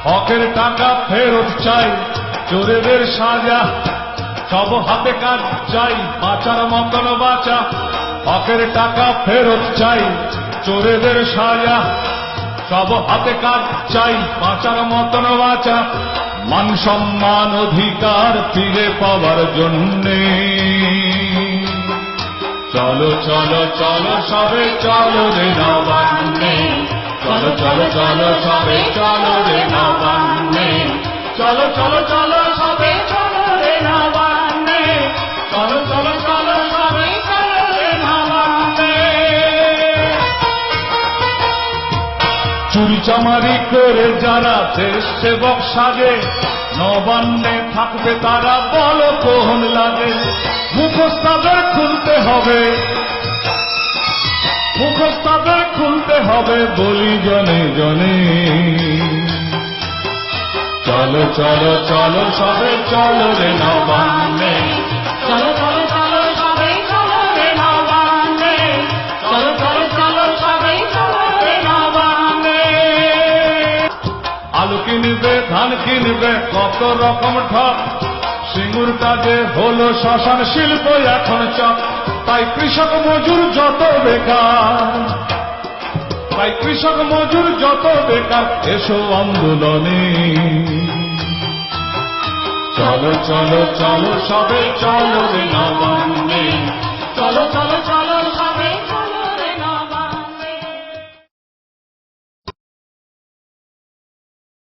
হকের টাকা ফেরত চাই, চোরেদের সাজা, সব হাতে কাজ চাই, বাঁচার মতন বাঁচা। হকের টাকা ফেরত চাই, চোরেদের সাজা, সব হাতে কাজ চাই, বাঁচার মতন বাঁচা। মান সম্মান অধিকার ফিরে পাওয়ার জন্যে চলো চলো চলো সবে চলো রে নবান্নে, চলো চলো চলো সবে চলো রে নবান্নে, চলো চলো চলো সবে চলো রে নবান্নে, চলো চলো চলো সবে চলো রে নবান্নে। চুরি চামারি করে যারা দেশ সেবক সাজে, নবান্নে থাকবে তারা বলো কোন লাগে। মুখোশ তাদের খুলতে হবে, মুখোশ তাদের খুলতে হবে, বলি জনে জনে। চলো চলো চলো সবে চলো রে নবান্নে, চলো চলো চলো সবে চলো রে নবান্নে, চলো চলো চলো সবে চলো রে নবান্নে। আলু কিনবে, ধান কিনবে, কত রকম ঠক, সিঙ্গুর কাজে হলো শ্মশান শিল্প এখন চক। তাই কৃষক মজুর যত বেকার, তাই কৃষক মজুর যত বেকার, এসো আন্দোলনে। চলো চলো চলো সবে চলো রে নবান্নে, চলো চলো চলো